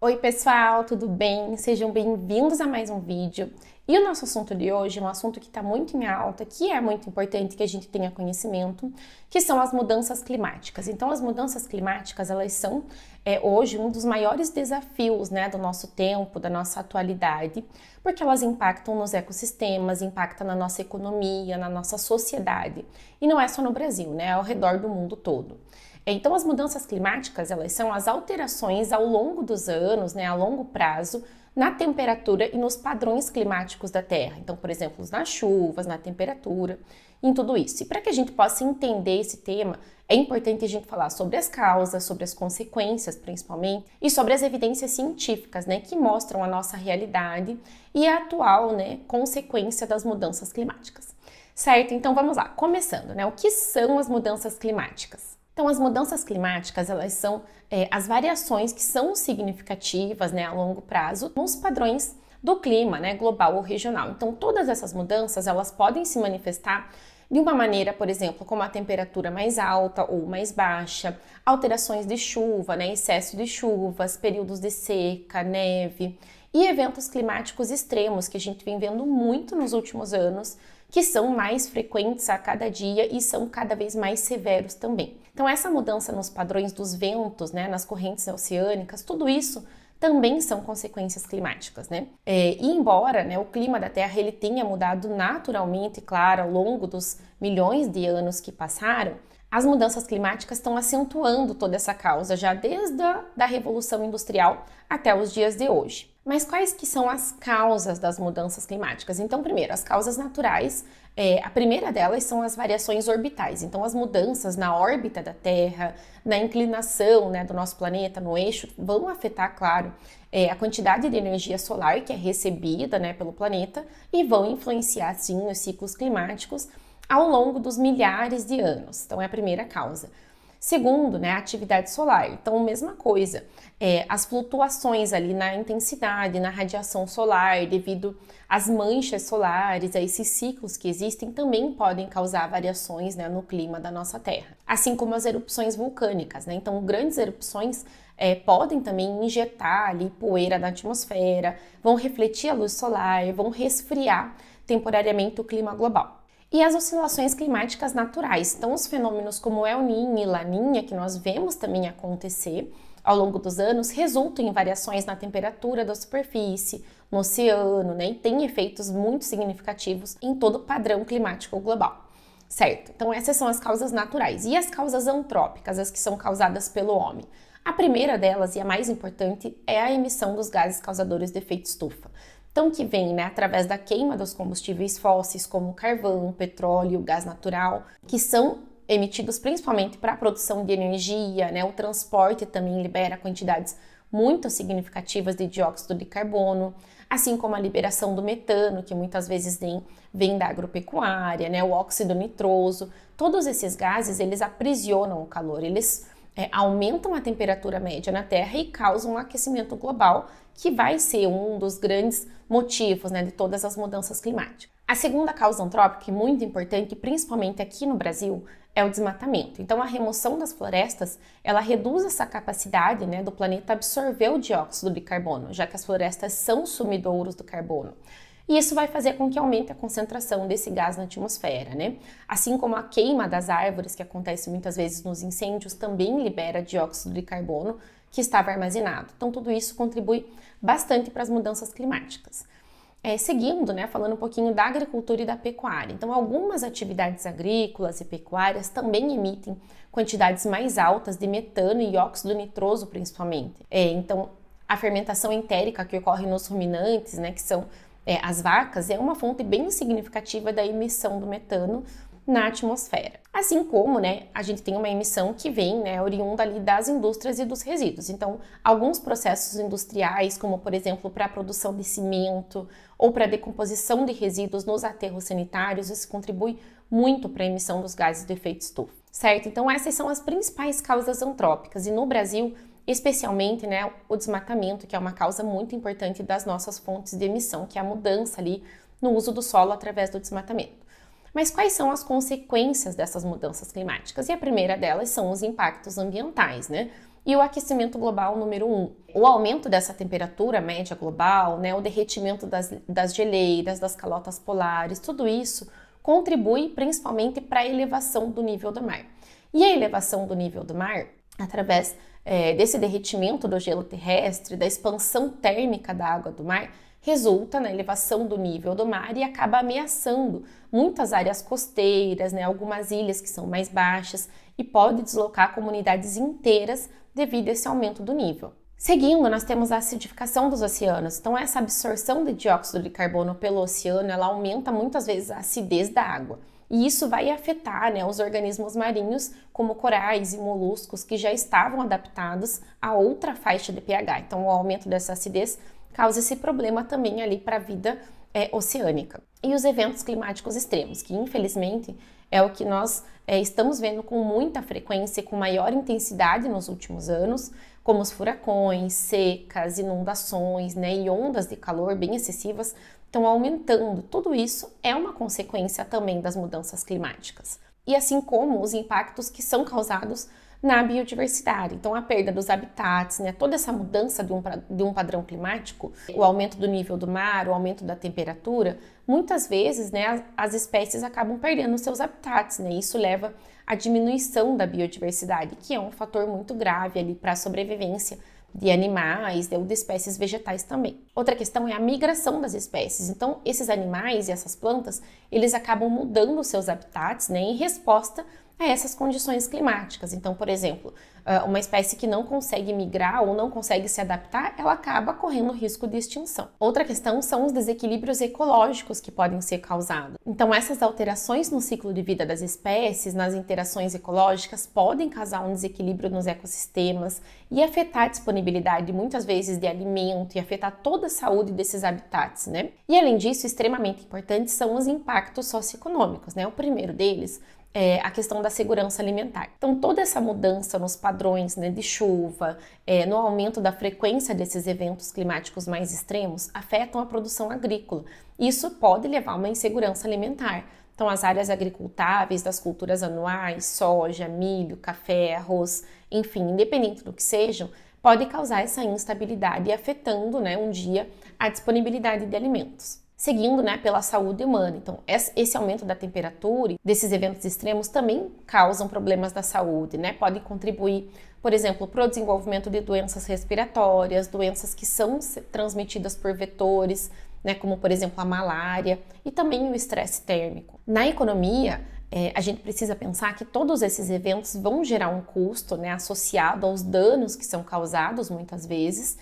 Oi pessoal, tudo bem? Sejam bem-vindos a mais um vídeo. E o nosso assunto de hoje é um assunto que está muito em alta, que é muito importante que a gente tenha conhecimento, que são as mudanças climáticas. Então, as mudanças climáticas, elas são hoje um dos maiores desafios, do nosso tempo, da nossa atualidade, porque elas impactam nos ecossistemas, impactam na nossa economia, na nossa sociedade. E não é só no Brasil, é ao redor do mundo todo. Então, as mudanças climáticas, elas são as alterações ao longo dos anos, a longo prazo, na temperatura e nos padrões climáticos da Terra. Então, por exemplo, nas chuvas, na temperatura, em tudo isso. E para que a gente possa entender esse tema, é importante a gente falar sobre as causas, sobre as consequências, principalmente, e sobre as evidências científicas, que mostram a nossa realidade e a atual, consequência das mudanças climáticas. Certo? Então, vamos lá. Começando, o que são as mudanças climáticas? Então, as mudanças climáticas, elas são as variações que são significativas, a longo prazo, nos padrões do clima, global ou regional. Então, todas essas mudanças, elas podem se manifestar de uma maneira, por exemplo, como a temperatura mais alta ou mais baixa, alterações de chuva, excesso de chuvas, períodos de seca, neve e eventos climáticos extremos que a gente vem vendo muito nos últimos anos, que são mais frequentes a cada dia e são cada vez mais severos também. Então, essa mudança nos padrões dos ventos, nas correntes oceânicas, tudo isso também são consequências climáticas, E embora, o clima da Terra ele tenha mudado naturalmente, claro, ao longo dos milhões de anos que passaram, as mudanças climáticas estão acentuando toda essa causa já desde a Revolução Industrial até os dias de hoje. Mas quais que são as causas das mudanças climáticas? Então, primeiro, as causas naturais, a primeira delas são as variações orbitais. Então, as mudanças na órbita da Terra, na inclinação do nosso planeta, no eixo, vão afetar, claro, a quantidade de energia solar que é recebida pelo planeta e vão influenciar, sim, os ciclos climáticos ao longo dos milhares de anos. Então, é a primeira causa. Segundo, a atividade solar. Então, mesma coisa, as flutuações ali na intensidade, na radiação solar, devido às manchas solares, a esses ciclos que existem, também podem causar variações no clima da nossa Terra. Assim como as erupções vulcânicas, Então, grandes erupções podem também injetar ali poeira na atmosfera, vão refletir a luz solar, vão resfriar temporariamente o clima global. E as oscilações climáticas naturais, então os fenômenos como El Niño e Laninha, que nós vemos também acontecer ao longo dos anos, resultam em variações na temperatura da superfície, no oceano, e têm efeitos muito significativos em todo o padrão climático global, certo? Então essas são as causas naturais. E as causas antrópicas, as que são causadas pelo homem? A primeira delas, e a mais importante, é a emissão dos gases causadores de efeito estufa. Então, que vem através da queima dos combustíveis fósseis, como o carvão, o petróleo, o gás natural, que são emitidos principalmente para a produção de energia, o transporte também libera quantidades muito significativas de dióxido de carbono, assim como a liberação do metano, que muitas vezes vem da agropecuária, o óxido nitroso. Todos esses gases, eles aprisionam o calor, eles aumentam a temperatura média na Terra e causam um aquecimento global, que vai ser um dos grandes motivos de todas as mudanças climáticas. A segunda causa antrópica, muito importante, principalmente aqui no Brasil, é o desmatamento. Então, a remoção das florestas, ela reduz essa capacidade do planeta absorver o dióxido de carbono, já que as florestas são sumidouros do carbono. E isso vai fazer com que aumente a concentração desse gás na atmosfera, Assim como a queima das árvores, que acontece muitas vezes nos incêndios, também libera dióxido de carbono que estava armazenado. Então, tudo isso contribui bastante para as mudanças climáticas. Seguindo, falando um pouquinho da agricultura e da pecuária. Então, algumas atividades agrícolas e pecuárias também emitem quantidades mais altas de metano e óxido nitroso, principalmente. Então, a fermentação entérica que ocorre nos ruminantes, que são as vacas, é uma fonte bem significativa da emissão do metano na atmosfera. Assim como, a gente tem uma emissão que vem, oriunda ali das indústrias e dos resíduos. Então, alguns processos industriais, como por exemplo para a produção de cimento ou para a decomposição de resíduos nos aterros sanitários, isso contribui muito para a emissão dos gases de efeito estufa, certo? Então, essas são as principais causas antrópicas e no Brasil, especialmente, o desmatamento, que é uma causa muito importante das nossas fontes de emissão, que é a mudança ali no uso do solo através do desmatamento. Mas quais são as consequências dessas mudanças climáticas? E a primeira delas são os impactos ambientais, né? E o aquecimento global número 1. O aumento dessa temperatura média global, né, o derretimento das geleiras, das calotas polares, tudo isso contribui principalmente para a elevação do nível do mar. E a elevação do nível do mar, através desse derretimento do gelo terrestre, da expansão térmica da água do mar, resulta na elevação do nível do mar e acaba ameaçando muitas áreas costeiras, né, algumas ilhas que são mais baixas e pode deslocar comunidades inteiras devido a esse aumento do nível. Seguindo, nós temos a acidificação dos oceanos. Então, essa absorção de dióxido de carbono pelo oceano, ela aumenta muitas vezes a acidez da água. E isso vai afetar, né, os organismos marinhos, como corais e moluscos, que já estavam adaptados a outra faixa de pH. Então, o aumento dessa acidez causa esse problema também ali para a vida oceânica. E os eventos climáticos extremos, que infelizmente é o que nós estamos vendo com muita frequência e com maior intensidade nos últimos anos, como os furacões, secas, inundações, né, e ondas de calor bem excessivas estão aumentando. Tudo isso é uma consequência também das mudanças climáticas. E assim como os impactos que são causados na biodiversidade. Então, a perda dos habitats, né, toda essa mudança de um padrão climático, o aumento do nível do mar, o aumento da temperatura, muitas vezes, né, as espécies acabam perdendo seus habitats, né, isso leva à diminuição da biodiversidade, que é um fator muito grave ali para a sobrevivência de animais ou de espécies vegetais também. Outra questão é a migração das espécies. Então, esses animais e essas plantas, eles acabam mudando os seus habitats, né, em resposta a essas condições climáticas. Então, por exemplo, uma espécie que não consegue migrar ou não consegue se adaptar, ela acaba correndo risco de extinção. Outra questão são os desequilíbrios ecológicos que podem ser causados. Então, essas alterações no ciclo de vida das espécies, nas interações ecológicas, podem causar um desequilíbrio nos ecossistemas e afetar a disponibilidade, muitas vezes, de alimento e afetar toda a saúde desses habitats, né? E, além disso, extremamente importantes são os impactos socioeconômicos, né? O primeiro deles é a questão da segurança alimentar. Então, toda essa mudança nos padrões, né, de chuva, no aumento da frequência desses eventos climáticos mais extremos, afetam a produção agrícola. Isso pode levar a uma insegurança alimentar. Então, as áreas agricultáveis das culturas anuais, soja, milho, café, arroz, enfim, independente do que sejam, pode causar essa instabilidade, afetando, né, um dia a disponibilidade de alimentos. Seguindo, né, pela saúde humana. Então, esse aumento da temperatura, desses eventos extremos, também causam problemas da saúde, né? Podem contribuir, por exemplo, para o desenvolvimento de doenças respiratórias, doenças que são transmitidas por vetores, né, como, por exemplo, a malária e também o estresse térmico. Na economia, a gente precisa pensar que todos esses eventos vão gerar um custo, né, associado aos danos que são causados, muitas vezes,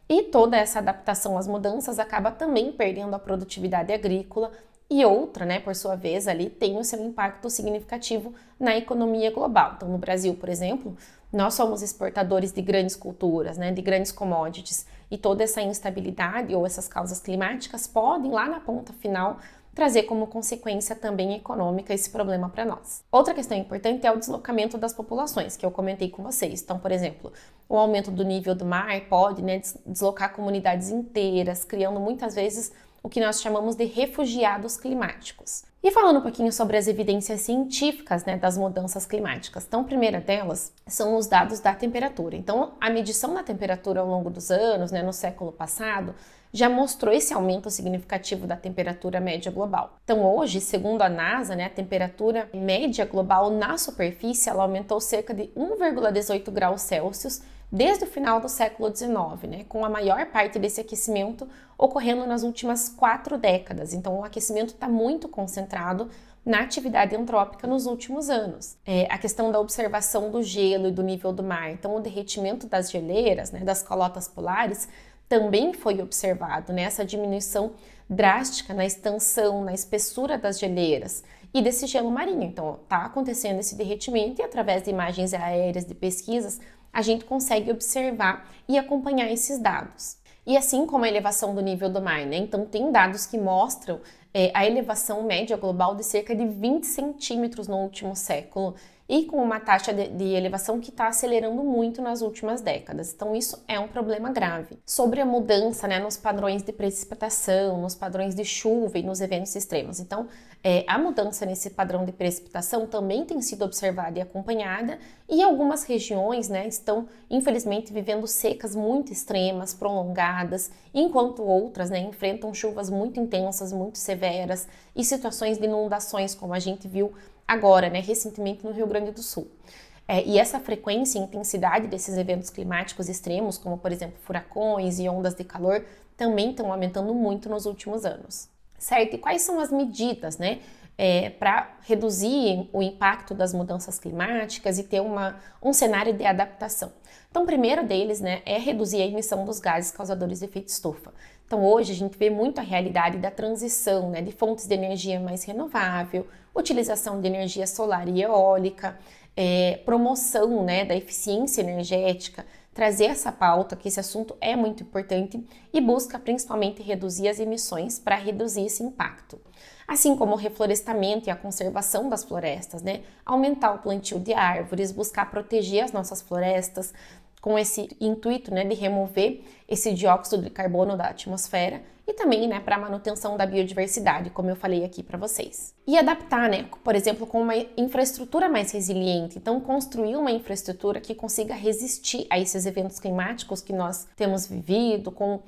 e toda essa adaptação às mudanças acaba também perdendo a produtividade agrícola e outra, né, por sua vez, ali tem o seu impacto significativo na economia global. Então, no Brasil, por exemplo, nós somos exportadores de grandes culturas, né, de grandes commodities, e toda essa instabilidade ou essas causas climáticas podem, lá na ponta final, trazer como consequência também econômica esse problema para nós. Outra questão importante é o deslocamento das populações, que eu comentei com vocês. Então, por exemplo, o aumento do nível do mar pode, né, deslocar comunidades inteiras, criando muitas vezes o que nós chamamos de refugiados climáticos. E falando um pouquinho sobre as evidências científicas, né, das mudanças climáticas. Então, a primeira delas são os dados da temperatura. Então, a medição da temperatura ao longo dos anos, né, no século passado, já mostrou esse aumento significativo da temperatura média global. Então, hoje, segundo a NASA, né, a temperatura média global na superfície ela aumentou cerca de 1,18 graus Celsius desde o final do século XIX, né, com a maior parte desse aquecimento ocorrendo nas últimas 4 décadas. Então, o aquecimento está muito concentrado na atividade antrópica nos últimos anos. A questão da observação do gelo e do nível do mar, então o derretimento das geleiras, né, das calotas polares, também foi observado, né, essa diminuição drástica na extensão, na espessura das geleiras e desse gelo marinho. Então, está acontecendo esse derretimento e através de imagens aéreas, de pesquisas, a gente consegue observar e acompanhar esses dados. E assim como a elevação do nível do mar, né? Então, tem dados que mostram a elevação média global de cerca de 20 centímetros no último século e com uma taxa de elevação que está acelerando muito nas últimas décadas. Então, isso é um problema grave. Sobre a mudança, né, nos padrões de precipitação, nos padrões de chuva e nos eventos extremos. Então, a mudança nesse padrão de precipitação também tem sido observada e acompanhada, e algumas regiões, né, estão, infelizmente, vivendo secas muito extremas, prolongadas, enquanto outras, né, enfrentam chuvas muito intensas, muito severas e situações de inundações, como a gente viu agora, né, recentemente no Rio Grande do Sul. E essa frequência e intensidade desses eventos climáticos extremos, como por exemplo furacões e ondas de calor, também estão aumentando muito nos últimos anos. Certo? E quais são as medidas, né, para reduzir o impacto das mudanças climáticas e ter um cenário de adaptação? Então, o primeiro deles, né, é reduzir a emissão dos gases causadores de efeito estufa. Então, hoje a gente vê muito a realidade da transição, né, de fontes de energia mais renovável, utilização de energia solar e eólica, promoção, né, da eficiência energética, trazer essa pauta, que esse assunto é muito importante e busca principalmente reduzir as emissões para reduzir esse impacto. Assim como o reflorestamento e a conservação das florestas, né, aumentar o plantio de árvores, buscar proteger as nossas florestas, com esse intuito, né, de remover esse dióxido de carbono da atmosfera e também, né, para a manutenção da biodiversidade, como eu falei aqui para vocês. E adaptar, né, por exemplo, com uma infraestrutura mais resiliente. Então, construir uma infraestrutura que consiga resistir a esses eventos climáticos que nós temos vivido, com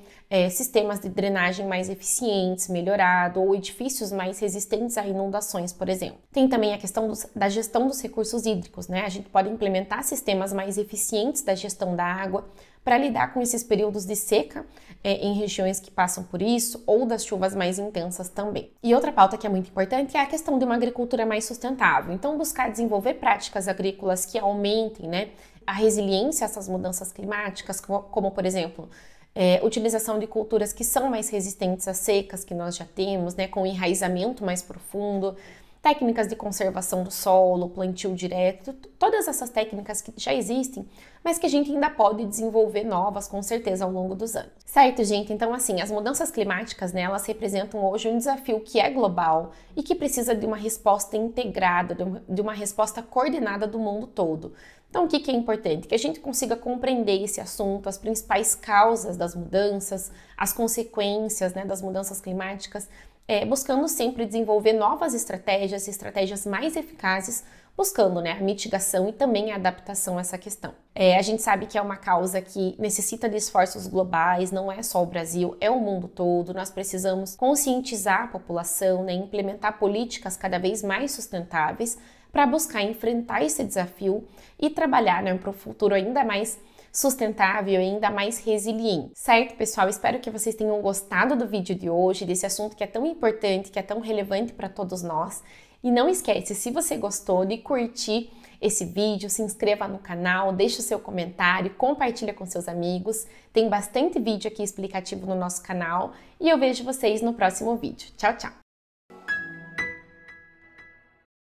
sistemas de drenagem mais eficientes, melhorado, ou edifícios mais resistentes a inundações, por exemplo. Tem também a questão da gestão dos recursos hídricos, né? A gente pode implementar sistemas mais eficientes da gestão da água para lidar com esses períodos de seca em regiões que passam por isso, ou das chuvas mais intensas também. E outra pauta que é muito importante é a questão de uma agricultura mais sustentável. Então, buscar desenvolver práticas agrícolas que aumentem, né, a resiliência a essas mudanças climáticas, como por exemplo, utilização de culturas que são mais resistentes às secas que nós já temos, né, com enraizamento mais profundo, técnicas de conservação do solo, plantio direto, todas essas técnicas que já existem, mas que a gente ainda pode desenvolver novas, com certeza, ao longo dos anos. Certo, gente? Então, assim, as mudanças climáticas, né, elas representam hoje um desafio que é global e que precisa de uma resposta integrada, de uma resposta coordenada do mundo todo. Então, o que é importante? Que a gente consiga compreender esse assunto, as principais causas das mudanças, as consequências, né, das mudanças climáticas, buscando sempre desenvolver novas estratégias mais eficazes, buscando, né, a mitigação e também a adaptação a essa questão. A gente sabe que é uma causa que necessita de esforços globais, não é só o Brasil, é o mundo todo. Nós precisamos conscientizar a população, né, implementar políticas cada vez mais sustentáveis para buscar enfrentar esse desafio e trabalhar, né, para um futuro ainda mais sustentável e ainda mais resiliente. Certo, pessoal? Espero que vocês tenham gostado do vídeo de hoje, desse assunto que é tão importante, que é tão relevante para todos nós. E não esquece, se você gostou, de curtir esse vídeo, se inscreva no canal, deixe o seu comentário, compartilha com seus amigos. Tem bastante vídeo aqui explicativo no nosso canal e eu vejo vocês no próximo vídeo. Tchau, tchau!